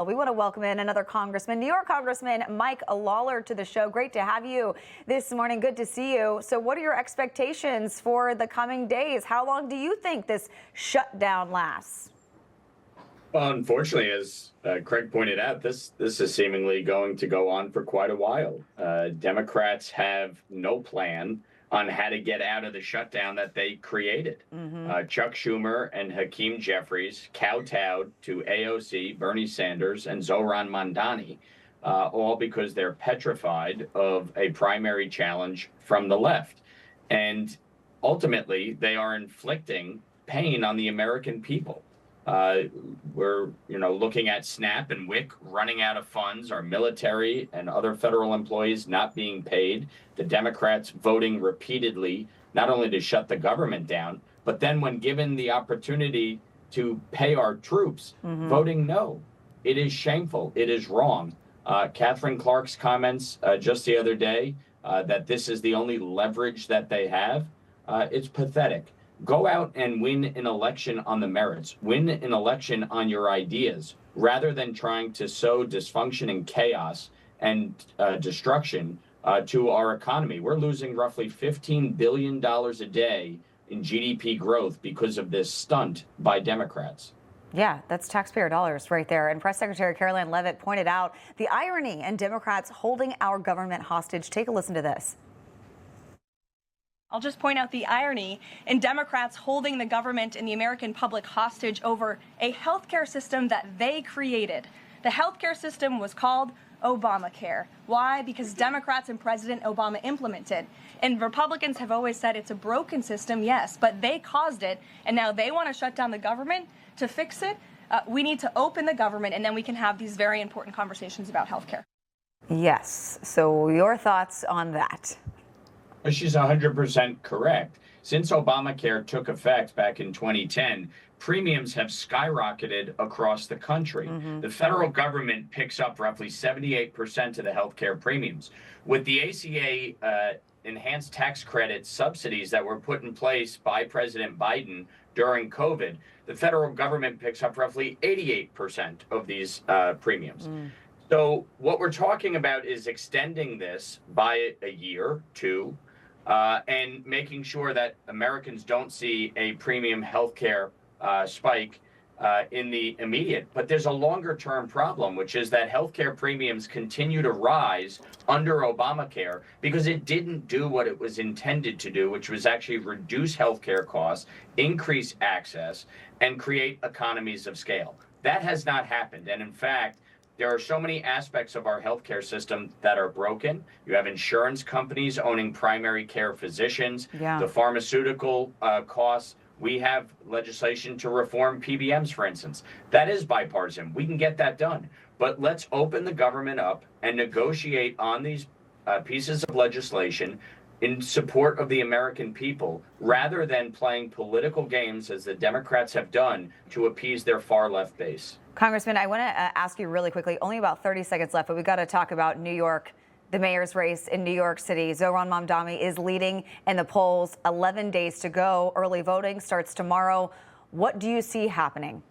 We want to welcome in another congressman, New York Congressman Mike Lawler, to the show. Great to have you this morning. Good to see you. So what are your expectations for the coming days? How long do you think this shutdown lasts? Well, unfortunately, as Craig pointed out, this is seemingly going to go on for quite a while. Democrats have no plan on how to get out of the shutdown that they created. Chuck Schumer and Hakeem Jeffries kowtowed to AOC, Bernie Sanders, and Zohran Mamdani, all because they're petrified of a primary challenge from the left. And ultimately, they are inflicting pain on the American people. We're, looking at SNAP and WIC running out of funds, our military and other federal employees not being paid, the Democrats voting repeatedly, not only to shut the government down, but then when given the opportunity to pay our troops, voting no. It is shameful. It is wrong. Catherine Clark's comments just the other day that this is the only leverage that they have, it's pathetic. Go out and win an election on the merits. Win an election on your ideas, rather than trying to sow dysfunction and chaos and destruction to our economy. We're losing roughly $15 billion a day in GDP growth because of this stunt by Democrats. Yeah, that's taxpayer dollars right there. And Press Secretary Caroline Leavitt pointed out the irony in Democrats holding our government hostage. Take a listen to this. I'll just point out the irony in Democrats holding the government and the American public hostage over a healthcare system that they created. The healthcare system was called Obamacare. Why? Because Democrats and President Obama implemented. And Republicans have always said it's a broken system, yes, but they caused it, and now they want to shut down the government to fix it. We need to open the government, and then we can have these very important conversations about healthcare. Yes. So your thoughts on that? She's 100% correct. Since Obamacare took effect back in 2010, premiums have skyrocketed across the country. The federal government picks up roughly 78% of the healthcare premiums. With the ACA enhanced tax credit subsidies that were put in place by President Biden during COVID, the federal government picks up roughly 88% of these premiums. So what we're talking about is extending this by a year, two, and making sure that Americans don't see a premium healthcare spike in the immediate. But there's a longer term problem, which is that healthcare premiums continue to rise under Obamacare because it didn't do what it was intended to do, which was actually reduce healthcare costs, increase access, and create economies of scale. That has not happened. And in fact, there are so many aspects of our healthcare system that are broken. You have insurance companies owning primary care physicians, the pharmaceutical costs. We have legislation to reform PBMs, for instance. That is bipartisan. We can get that done. But let's open the government up and negotiate on these pieces of legislation in support of the American people, rather than playing political games as the Democrats have done to appease their far left base. Congressman, I want to ask you really quickly, only about 30 seconds left, but we've got to talk about New York, the mayor's race in New York City. Zohran Mamdani is leading in the polls, 11 days to go. Early voting starts tomorrow. What do you see happening?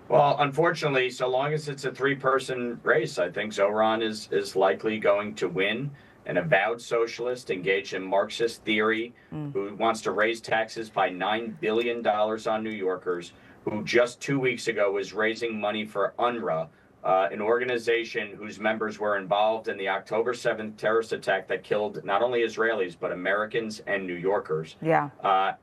Well, unfortunately, so long as it's a three-person race, I think Zohran is likely going to win. An avowed socialist engaged in Marxist theory who wants to raise taxes by $9 billion on New Yorkers, who just 2 weeks ago was raising money for UNRWA, an organization whose members were involved in the October 7th terrorist attack that killed not only Israelis, but Americans and New Yorkers.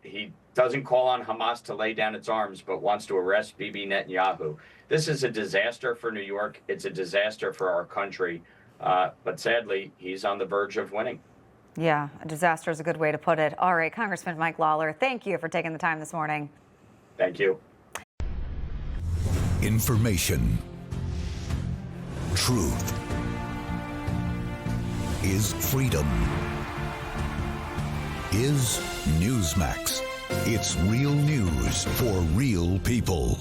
He doesn't call on Hamas to lay down its arms, but wants to arrest Bibi Netanyahu. This is a disaster for New York. It's a disaster for our country. But sadly, he's on the verge of winning. Yeah, a disaster is a good way to put it. All right, Congressman Mike Lawler, thank you for taking the time this morning. Thank you. Information. Truth is freedom. Is Newsmax. It's real news for real people.